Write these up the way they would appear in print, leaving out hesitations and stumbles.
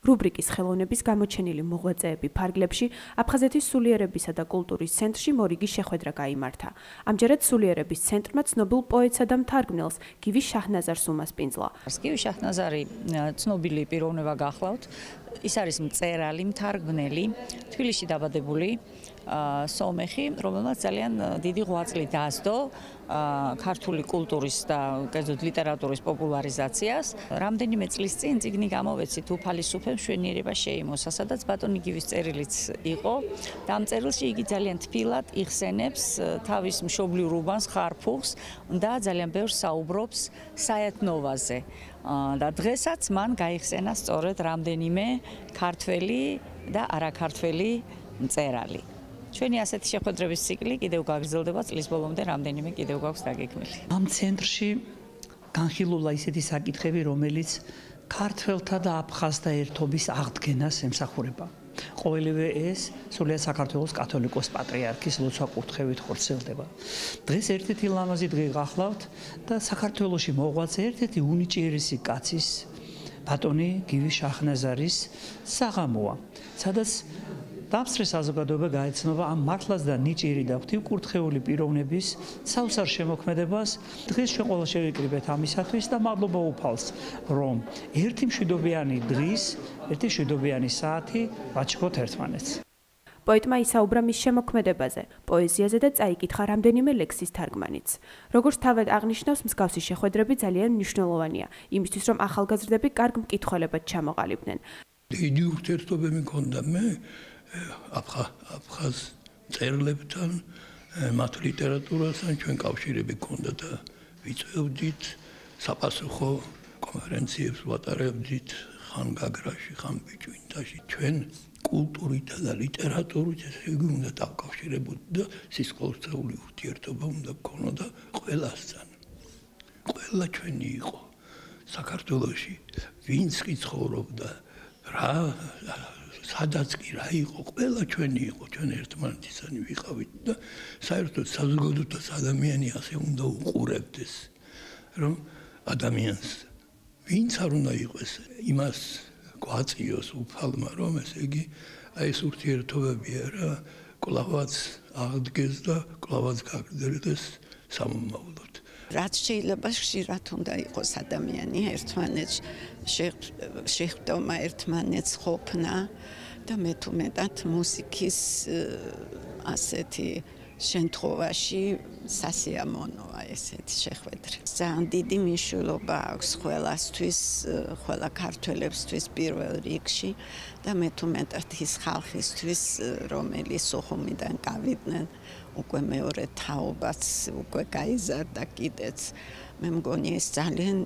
რუბრიკის ხელოვნების გამოჩენილი მოღვაწეები ფარგლებში აფხაზეთის სულიერებისა და კულტურის ცენტრში მორიგი შეხვედრა გაიმართა. ამჯერად სულიერების ცენტრმა ცნობილ პოეტსა და მთარგმნელს გივი შაჰნაზარს უმასპინძლა. გივი შაჰნაზარი ცნობილი პიროვნება გახლავთ. ის არის მწერალი, მთარგმნელი, თბილისში დაბადებული სომეხი, რომელმაც ძალიან დიდი ღვაწლი დასდო ქართული კულტურის და კერძოდ ლიტერატურის პოპულარიზაციას. რამდენიმე წლის წინ წიგნი გამოვეცით უფალისუფლებ მშვენიერება შეიმოსა, სადაც ბატონი გივის წერილიც იყო. და ამ წერილში იგი ძალიან თბილად იხსენებს თავის მშობლიურ უბანს ხარფუხს და ძალიან ბევრს საუბრობს საეთნოვაზე. და დღესაც მან გაიხსენა სწორედ რამდენიმე ქართველი და არაქართველი მწერალი. ჩვენი ასეთი შეხვედრების ციკლი კიდევ გაგრძელდება წლის ბოლომდე, რამდენიმე კიდევ გვაქვს დაგეგმილი. ამ ცენტრში განხილულა ისეთი საკითხები, რომელიც ქართველთა და აფხაზთა ერთობის აღდგენას ემსახურება. ყოველივე ეს სრულიად საქართველოს კათოლიკოს პატრიარქის ლოცვა-კურთხევით ხორციელდება. დღეს ერთ-ერთი ლამაზი დღე გახლავთ და საქართველოში მოღვაწე ერთ-ერთი უნიჭიერესი კაცის ბატონი გივი შაჰნაზარის საღამოა, სადაც დამსწრე საზოგადოება გაეცნობა ამ მართლაც და ნიჭიერი და ღვთივკურთხეული პიროვნების საოცარ შემოქმედებას. დღეს ჩვენ ყველა შევიკრიბეთ ამისათვის და მადლობა უფალს, რომ ერთი მშვიდობიანი დღის, ერთი მშვიდობიანი საათი ვაჩხოთ ერთმანეთს. პოეტმა ისაუბრა მის შემოქმედებაზე, პოეზიაზე და წაიკითხა რამდენიმე ლექსის თარგმანიც. როგორც თავად აღნიშნავს, მსგავსი შეხვედრები ძალიან მნიშვნელოვანია, იმისთვის რომ ახალგაზრდები კარგ მკითხველებად ჩამოყალიბდნენ. დიდი ურთიერთობები მქონდა მე აფხაზ მწერლებთან, მათ ლიტერატურასთან ჩვენ კავშირები გქონდა და ვიწევდით საპასუხო კონფერენციებს ვატარებდით ხან გაგრაში, ხან ბიჭვინთაში. ჩვენ კულტურით და ლიტერატურით ესე იგი უნდა დავკავშირებოდით და სისხლოსწეული ურთიერთობა უნდა გქონოდა ყველასთან. ყველა ჩვენი იყო საქართველოში, ვინც კი ცხოვრობდა, რა სადაც კი რა იყო, ყველა ჩვენი იყო, ჩვენ ერთმანეთისანი ვიყავით და საერთოდ საზოგადოებას ადამიანი ასე უნდა უყურებდეს, რომ ადამიანს ვინც არ უნდა იყოს, იმას გვაწიოს უფალმა, რომ ესე იგი აი ეს ურთიერთობებია რა, კლავაც აღდგეს და კლავაც გაგრძელდეს სამომავლოდ. რაც შეიძლება ხშირად უნდა იყოს ადამიანი ერთმანეთს შეხვდომა ერთმანეთს ყოფნა და მე თუ მეტად მუსიკის ასეთი შემთხვევაში სასიამოვნოა ესეთი შეხვედრა. ძალიან დიდი მნიშვნელობა აქვს ყველასთვის, ყველა ქართველებისთვის პირველ რიგში და მე თუ მეტად ის ხალხისთვის, რომელიც სოხუმიდან გავიდნენ, უკვე მეორე თაობაც უკვე გაიზარდა კიდეც. მე მგონი ეს ძალიან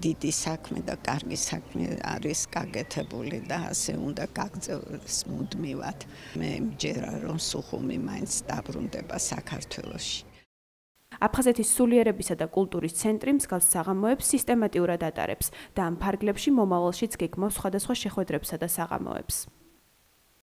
დიდი საქმე და კარგი საქმე არის გაკეთებული და ასე უნდა გაგრძელდეს მუდმივად. მე მჯერა რომ სოხუმი მაინც დაბრუნდება საქართველოში. აფხაზეთის სულიერებისა და კულტურის ცენტრი მსგავს საღამოებს სისტემატიურად ატარებს და ამ ფარგლებში მომავალშიც გეგმავს სხვადასხვა შეხვედრებსა და საღამოებს.